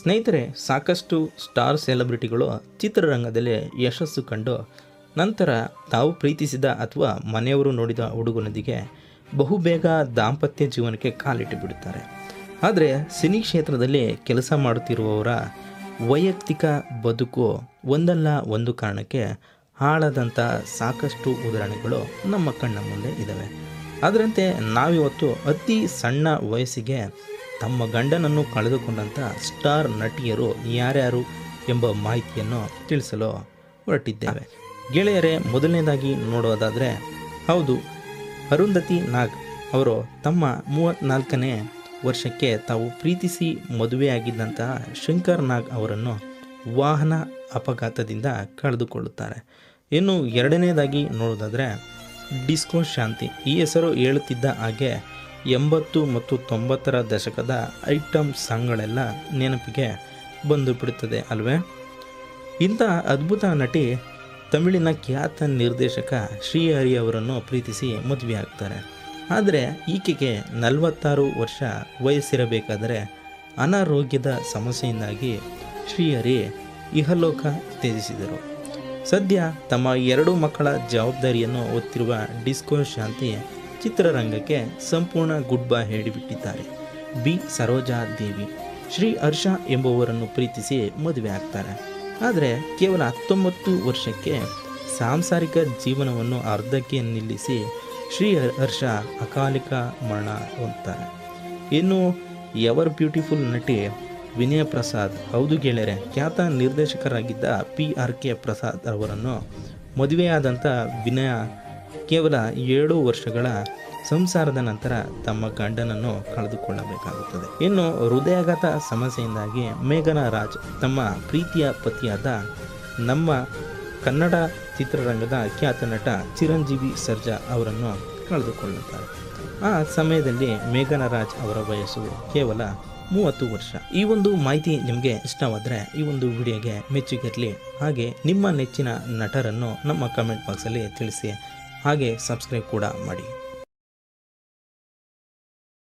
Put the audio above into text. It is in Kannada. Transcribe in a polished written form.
ಸ್ನೇಹಿತರೆ, ಸಾಕಷ್ಟು ಸ್ಟಾರ್ ಸೆಲೆಬ್ರಿಟಿಗಳು ಚಿತ್ರರಂಗದಲ್ಲಿ ಯಶಸ್ಸು ಕಂಡು ನಂತರ ತಾವು ಪ್ರೀತಿಸಿದ ಅಥವಾ ಮನೆಯವರು ನೋಡಿದ ಹುಡುಗನೊಂದಿಗೆ ಬಹುಬೇಗ ದಾಂಪತ್ಯ ಜೀವನಕ್ಕೆ ಕಾಲಿಟ್ಟು ಬಿಡುತ್ತಾರೆ. ಆದರೆ ಸಿನಿ ಕ್ಷೇತ್ರದಲ್ಲಿ ಕೆಲಸ ಮಾಡುತ್ತಿರುವವರ ವೈಯಕ್ತಿಕ ಬದುಕು ಒಂದಲ್ಲ ಒಂದು ಕಾರಣಕ್ಕೆ ಹಾಳಾದಂಥ ಸಾಕಷ್ಟು ಉದಾಹರಣೆಗಳು ನಮ್ಮ ಕಣ್ಣ ಮುಂದೆ ಇದ್ದಾವೆ. ಅದರಂತೆ ನಾವಿವತ್ತು ಅತಿ ಸಣ್ಣ ವಯಸ್ಸಿಗೆ ತಮ್ಮ ಗಂಡನನ್ನು ಕಳೆದುಕೊಂಡಂಥ ಸ್ಟಾರ್ ನಟಿಯರು ಯಾರ್ಯಾರು ಎಂಬ ಮಾಹಿತಿಯನ್ನು ತಿಳಿಸಲು ಹೊರಟಿದ್ದೇವೆ. ಗೆಳೆಯರೇ, ಮೊದಲನೇದಾಗಿ ನೋಡೋದಾದರೆ, ಹೌದು, ಅರುಂಧತಿ ನಾಗ್ ಅವರು ತಮ್ಮ 34ನೇ ವರ್ಷಕ್ಕೆ ತಾವು ಪ್ರೀತಿಸಿ ಮದುವೆಯಾಗಿದ್ದಂತಹ ಶಂಕರ್ ನಾಗ್ ಅವರನ್ನು ವಾಹನ ಅಪಘಾತದಿಂದ ಕಳೆದುಕೊಳ್ಳುತ್ತಾರೆ. ಇನ್ನು ಎರಡನೇದಾಗಿ ನೋಡೋದಾದರೆ ಡಿಸ್ಕೋ ಶಾಂತಿ. ಈ ಹೆಸರು ಹೇಳುತ್ತಿದ್ದ ಹಾಗೆ 80 ಮತ್ತು 90ರ ದಶಕದ ಐಟಮ್ ಸಾಂಗ್ಗಳೆಲ್ಲ ನೆನಪಿಗೆ ಬಂದು ಬಿಡುತ್ತದೆ ಅಲ್ವೇ. ಇಂಥ ಅದ್ಭುತ ನಟಿ ತಮಿಳಿನ ಖ್ಯಾತ ನಿರ್ದೇಶಕ ಶ್ರೀಹರಿ ಅವರನ್ನು ಪ್ರೀತಿಸಿ ಮದುವೆಯಾಗ್ತಾರೆ. ಆದರೆ ಈಕೆಗೆ 46 ವರ್ಷ ವಯಸ್ಸಿರಬೇಕಾದರೆ ಅನಾರೋಗ್ಯದ ಸಮಸ್ಯೆಯಿಂದಾಗಿ ಶ್ರೀಹರಿ ಇಹಲೋಕ ತ್ಯಜಿಸಿದರು. ಸದ್ಯ ತಮ್ಮ 2 ಮಕ್ಕಳ ಜವಾಬ್ದಾರಿಯನ್ನು ಹೊತ್ತಿರುವ ಡಿಸ್ಕೋ ಶಾಂತಿ ಚಿತ್ರರಂಗಕ್ಕೆ ಸಂಪೂರ್ಣ ಗುಡ್ ಬೈ ಹೇಳಿಬಿಟ್ಟಿದ್ದಾರೆ. ಬಿ ಸರೋಜಾ ದೇವಿ ಶ್ರೀ ಹರ್ಷ ಎಂಬುವರನ್ನು ಪ್ರೀತಿಸಿ ಮದುವೆ ಆಗ್ತಾರೆ. ಆದರೆ ಕೇವಲ 19 ವರ್ಷಕ್ಕೆ ಸಾಂಸಾರಿಕ ಜೀವನವನ್ನು ಅರ್ಧಕ್ಕೆ ನಿಲ್ಲಿಸಿ ಶ್ರೀ ಹರ್ಷ ಅಕಾಲಿಕ ಮರಣ ಹೊಂದುತ್ತಾರೆ. ಇನ್ನು ಎವರ್ ಬ್ಯೂಟಿಫುಲ್ ನಟಿ ವಿನಯ ಪ್ರಸಾದ್, ಹೌದು ಗೆಳೆಯರೆ, ಖ್ಯಾತ ನಿರ್ದೇಶಕರಾಗಿದ್ದ PRK ಪ್ರಸಾದ್ ಅವರನ್ನು ಮದುವೆಯಾದಂಥ ವಿನಯ ಕೇವಲ 7 ವರ್ಷಗಳ ಸಂಸಾರದ ನಂತರ ತಮ್ಮ ಗಂಡನನ್ನು ಕಳೆದುಕೊಳ್ಳಬೇಕಾಗುತ್ತದೆ. ಇನ್ನು ಹೃದಯಾಘಾತ ಸಮಸ್ಯೆಯಿಂದಾಗಿ ಮೇಘನಾ ರಾಜ್ ತಮ್ಮ ಪ್ರೀತಿಯ ಪತಿಯಾದ ನಮ್ಮ ಕನ್ನಡ ಚಿತ್ರರಂಗದ ಖ್ಯಾತ ನಟ ಚಿರಂಜೀವಿ ಸರ್ಜಾ ಅವರನ್ನು ಕಳೆದುಕೊಳ್ಳುತ್ತಾರೆ. ಆ ಸಮಯದಲ್ಲಿ ಮೇಘನಾ ರಾಜ್ ಅವರ ವಯಸ್ಸು ಕೇವಲ 30 ವರ್ಷ. ಈ ಒಂದು ಮಾಹಿತಿ ನಿಮಗೆ ಇಷ್ಟವಾದರೆ ಈ ಒಂದು ವಿಡಿಯೋಗೆ ಮೆಚ್ಚುಗೆರಲಿ. ಹಾಗೆ ನಿಮ್ಮ ನೆಚ್ಚಿನ ನಟರನ್ನು ನಮ್ಮ ಕಮೆಂಟ್ ಬಾಕ್ಸಲ್ಲಿ ತಿಳಿಸಿ. ಹಾಗೆ ಸಬ್ಸ್ಕ್ರೈಬ್ ಕೂಡ ಮಾಡಿ.